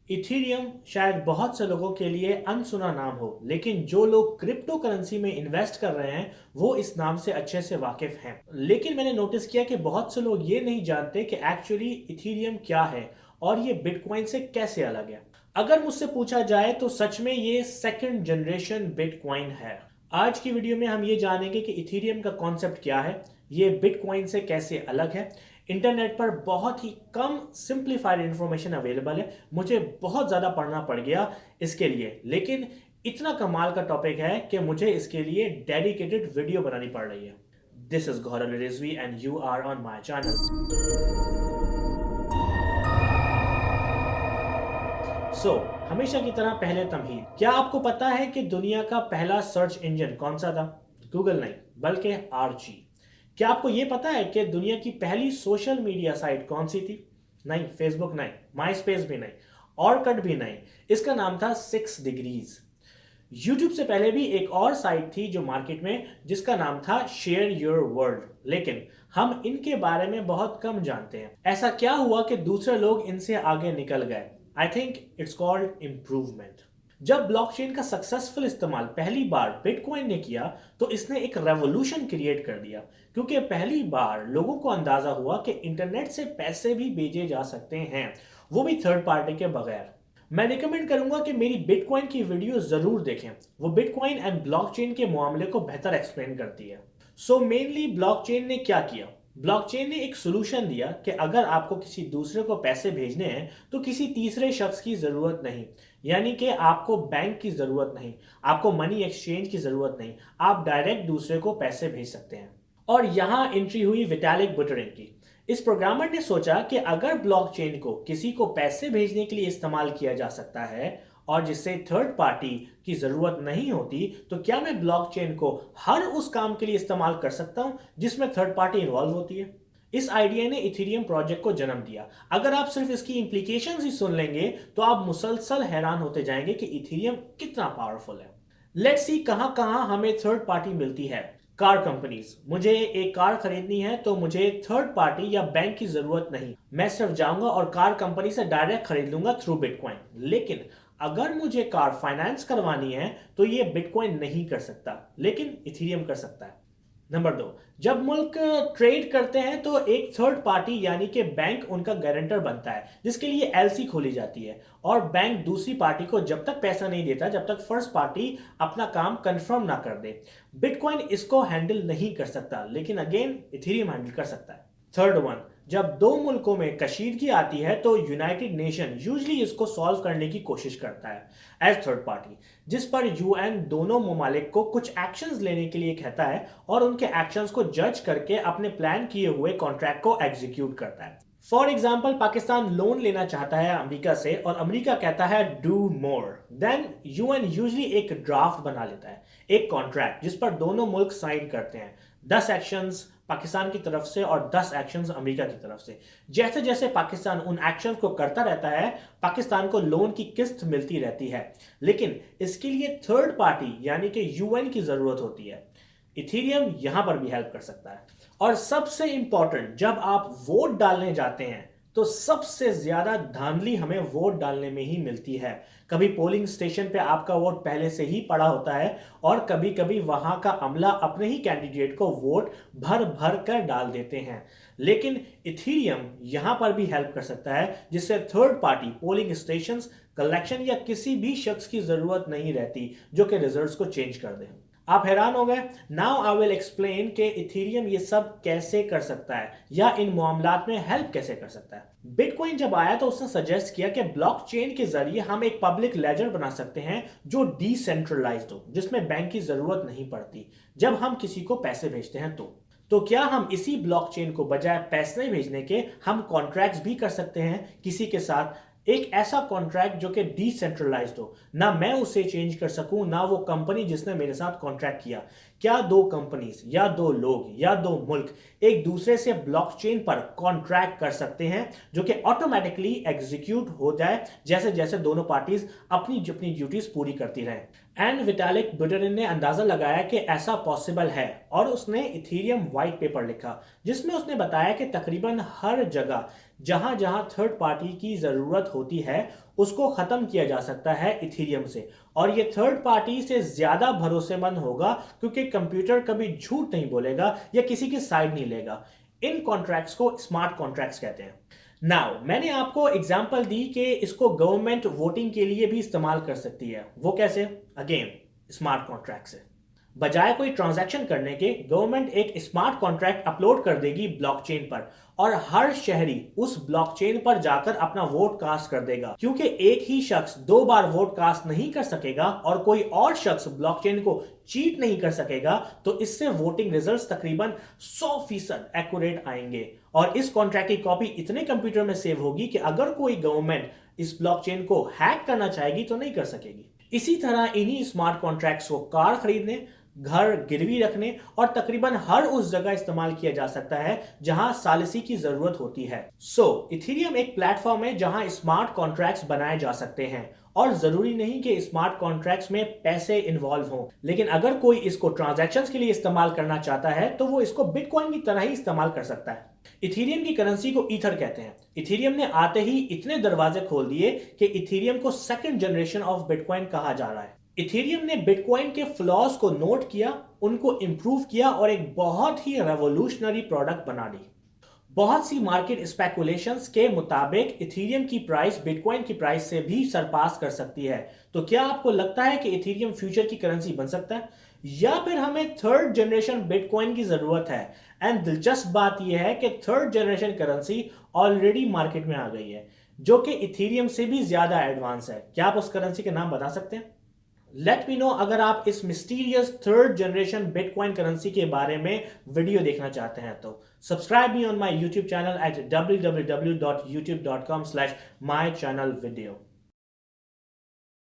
Ethereum शायद बहुत से लोगों के लिए अनसुना नाम हो, लेकिन जो लोग क्रिप्टो करेंसी में इन्वेस्ट कर रहे हैं वो इस नाम से अच्छे से वाकिफ हैं। लेकिन मैंने नोटिस किया कि बहुत से लोग ये नहीं जानते कि एक्चुअली इथीरियम क्या है और ये बिटकॉइन से कैसे अलग है। अगर मुझसे पूछा जाए तो सच में ये सेकंड जनरेशन बिटकॉइन है। आज की वीडियो में हम ये जानेंगे कि इथीरियम का कॉन्सेप्ट क्या है, ये बिटकॉइन से कैसे अलग है। इंटरनेट पर बहुत ही कम सिंप्लीफाइड इंफॉर्मेशन अवेलेबल है, मुझे बहुत ज़्यादा पढ़ना पड़ गया इसके लिए, लेकिन इतना कमाल का टॉपिक है कि मुझे इसके लिए डेडिकेटेड वीडियो बनानी पड़ रही है। This is Gaurav Rizvi and you are on my channel. हमेशा की तरह पहले तमहीद, क्या आपको पता है कि दुनिया का पहला सर्च इंजन कौन सा था? गूगल नहीं, बल्कि आर्ची। क्या आपको यह पता है कि दुनिया की पहली सोशल मीडिया साइट कौन सी थी? नहीं, फेसबुक नहीं, माई स्पेस भी नहीं, ऑर्कुट भी नहीं। इसका नाम था 6 डिग्रीज। यूट्यूब से पहले भी एक और साइट थी जो मार्केट में, जिसका नाम था शेयर योर वर्ल्ड, लेकिन हम इनके बारे में बहुत कम जानते हैं। ऐसा क्या हुआ कि दूसरे लोग इनसे आगे निकल गए? I think it's called improvement. जब ब्लॉकचेन का सक्सेसफुल इस्तेमाल पहली बार बिटकॉइन ने किया तो इसने एक रेवोल्यूशन क्रिएट कर दिया, क्योंकि पहली बार लोगों को अंदाजा हुआ कि इंटरनेट से पैसे भी भेजे जा सकते हैं, वो भी थर्ड पार्टी के बगैर। मैं रिकमेंड करूंगा कि मेरी बिटकॉइन की वीडियो जरूर देखें, वो बिटकॉइन एंड ब्लॉकचेन के मामले को बेहतर एक्सप्लेन करती है। मेनली ब्लॉकचेन ने क्या किया? ब्लॉकचेन ने एक सोल्यूशन दिया कि अगर आपको किसी दूसरे को पैसे भेजने हैं तो किसी तीसरे शख्स की जरूरत नहीं, यानी कि आपको बैंक की जरूरत नहीं, आपको मनी एक्सचेंज की जरूरत नहीं, आप डायरेक्ट दूसरे को पैसे भेज सकते हैं। और यहां एंट्री हुई विटालिक बुटेरिन की। इस प्रोग्रामर ने सोचा कि अगर ब्लॉकचेन को किसी को पैसे भेजने के लिए इस्तेमाल किया जा सकता है और जिससे थर्ड पार्टी की जरूरत नहीं होती, तो क्या मैं ब्लॉकचेन को हर उस काम के लिए इस्तेमाल कर सकता हूं जिसमें थर्ड पार्टी इन्वॉल्व होती है? इस आइडिया ने इथेरियम प्रोजेक्ट को जन्म दिया। अगर आप सिर्फ इसकी इंप्लीकेशंस ही सुन लेंगे तो आप मुसलसल हैरान होते जाएंगे कि इथेरियम कितना पावरफुल है। लेट्स सी कहां कहां हमें थर्ड पार्टी मिलती है। कार कंपनीज, मुझे एक कार खरीदनी है तो मुझे थर्ड पार्टी या बैंक की जरूरत नहीं, मैं सिर्फ जाऊंगा और कार कंपनी से डायरेक्ट खरीद लूंगा थ्रू बिटकॉइन। लेकिन अगर मुझे कार फाइनेंस करवानी है तो ये बिटकॉइन नहीं कर सकता, लेकिन इथेरियम कर सकता है। नंबर 2, जब मुल्क ट्रेड करते हैं तो एक थर्ड पार्टी यानी कि बैंक उनका गारंटर बनता है, जिसके लिए एलसी खोली जाती है, और बैंक दूसरी पार्टी को जब तक पैसा नहीं देता जब तक फर्स्ट पार्टी अपना काम कंफर्म ना कर दे। बिटकॉइन इसको हैंडल नहीं कर सकता, लेकिन अगेन इथेरियम हैंडल कर सकता है। थर्ड वन, जब दो मुल्कों में कशीदगी आती है तो यूनाइटेड नेशन यूजली इसको सॉल्व करने की कोशिश करता है एज थर्ड पार्टी, जिस पर यूएन दोनों ममालिक को कुछ एक्शंस लेने के लिए कहता है और उनके एक्शंस को जज करके अपने प्लान किए हुए कॉन्ट्रैक्ट को एग्जीक्यूट करता है। फॉर एग्जाम्पल, पाकिस्तान लोन लेना चाहता है अमेरिका से और अमेरिका कहता है do more, then UN usually एक ड्राफ्ट बना लेता है, एक कॉन्ट्रैक्ट जिस पर दोनों मुल्क साइन करते हैं। 10 एक्शंस पाकिस्तान की तरफ से और 10 एक्शंस अमेरिका की तरफ से। जैसे जैसे पाकिस्तान उन एक्शंस को करता रहता है, पाकिस्तान को लोन की किस्त मिलती रहती है, लेकिन इसके लिए थर्ड पार्टी यानी कि यूएन की जरूरत होती है। इथेरियम यहां पर भी हेल्प कर सकता है। और सबसे इंपॉर्टेंट, जब आप वोट डालने जाते हैं तो सबसे ज्यादा धांधली हमें वोट डालने में ही मिलती है। कभी पोलिंग स्टेशन पे आपका वोट पहले से ही पड़ा होता है और कभी कभी वहां का अमला अपने ही कैंडिडेट को वोट भर भर कर डाल देते हैं। लेकिन इथेरियम यहां पर भी हेल्प कर सकता है, जिससे third party polling station collection या किसी भी शख्स की जरूरत नहीं रहती जो कि रिजल्ट्स को चेंज कर दे। आप हैरान हो गए? नाउ आई विल एक्सप्लेन कि इथेरियम ये सब कैसे कर सकता है या इन मामलात में हेल्प कैसे कर सकता है। बिटकॉइन जब आया तो उसने सजेस्ट किया कि ब्लॉकचेन के जरिए हम एक पब्लिक लेजर बना सकते हैं जो डिसेंट्रलाइज्ड हो, जिसमें बैंक की जरूरत नहीं पड़ती जब हम किसी को पैसे भेजते हैं। तो क्या हम इसी ब्लॉकचेन को बजाय पैसे भेजने के हम कॉन्ट्रैक्ट्स भी कर सकते हैं किसी के साथ? एक ऐसा कॉन्ट्रैक्ट जो कि डिसेंट्रलाइज्ड हो, ना मैं उसे चेंज कर सकूं ना वो कंपनी जिसने मेरे साथ कॉन्ट्रैक्ट किया। क्या दो कंपनीज या दो लोग या दो मुल्क एक दूसरे से ब्लॉकचेन पर कॉन्ट्रैक्ट कर सकते हैं जो कि ऑटोमेटिकली एग्जीक्यूट हो जाए जैसे जैसे दोनों पार्टीज अपनी अपनी ड्यूटीज पूरी करती रहें? एंड विटालिक बुटेरिन ने अंदाजा लगाया कि ऐसा पॉसिबल है और उसने इथेरियम व्हाइट पेपर लिखा, जिसमें उसने बताया कि तकरीबन हर जगह जहां जहां थर्ड पार्टी की जरूरत होती है उसको खत्म किया जा सकता है इथेरियम से, और ये थर्ड पार्टी से ज्यादा भरोसेमंद होगा क्योंकि कंप्यूटर कभी झूठ नहीं बोलेगा या किसी की साइड नहीं लेगा। इन कॉन्ट्रैक्ट्स को स्मार्ट कॉन्ट्रैक्ट्स कहते हैं। नाउ मैंने आपको एग्जांपल दी कि इसको गवर्नमेंट वोटिंग के लिए भी इस्तेमाल कर सकती है। वो कैसे? अगेन स्मार्ट कॉन्ट्रैक्ट से। बजाय कोई ट्रांजैक्शन करने के गवर्नमेंट एक स्मार्ट कॉन्ट्रैक्ट अपलोड कर देगी ब्लॉकचेन पर, और हर शहरी उस ब्लॉकचेन पर जाकर अपना वोट कास्ट कर देगा। क्योंकि एक ही शख्स 2 बार वोट कास्ट नहीं कर सकेगा और कोई और शख्स ब्लॉकचेन को चीट नहीं कर सकेगा, तो इससे वोटिंग रिजल्ट्स तकरीबन 100% एक्यूरेट आएंगे। और इस कॉन्ट्रैक्ट की कॉपी इतने कंप्यूटर में सेव होगी कि अगर कोई गवर्नमेंट इस ब्लॉकचेन को हैक करना चाहेगी तो नहीं कर सकेगी। इसी तरह इन्हीं स्मार्ट कॉन्ट्रैक्ट्स को कार खरीदने, घर गिरवी रखने और तकरीबन हर उस जगह इस्तेमाल किया जा सकता है जहां सालिसी की जरूरत होती है। इथेरियम एक प्लेटफॉर्म है जहां स्मार्ट कॉन्ट्रैक्ट्स बनाए जा सकते हैं, और जरूरी नहीं कि स्मार्ट कॉन्ट्रैक्ट्स में पैसे इन्वॉल्व हों, लेकिन अगर कोई इसको ट्रांजैक्शंस के लिए इस्तेमाल करना चाहता है तो वो इसको बिटकॉइन की तरह ही इस्तेमाल कर सकता है। इथेरियम की करेंसी को ईथर कहते हैं। इथेरियम ने आते ही इतने दरवाजे खोल दिए कि इथेरियम को सेकंड जनरेशन ऑफ बिटकॉइन कहा जा रहा है। इथेरियम ने बिटकॉइन के फ्लॉज को नोट किया, उनको इंप्रूव किया और एक बहुत ही रेवोल्यूशनरी प्रोडक्ट बना दी। बहुत सी मार्केट स्पेकुलेशंस के मुताबिक इथेरियम की प्राइस बिटकॉइन की प्राइस से भी सरपास कर सकती है। तो क्या आपको लगता है कि इथेरियम फ्यूचर की करेंसी बन सकता है, या फिर हमें थर्ड जनरेशन बिटकॉइन की जरूरत है? एंड दिलचस्प बात यह है कि third generation currency already market में आ गई है, जो कि इथेरियम से भी ज्यादा एडवांस है। क्या आप उस करेंसी के नाम बता सकते हैं? लेट मी नो अगर आप इस mysterious third generation bitcoin currency के बारे में वीडियो देखना चाहते हैं तो subscribe me on my YouTube channel at www.youtube.com/mychannelvideo।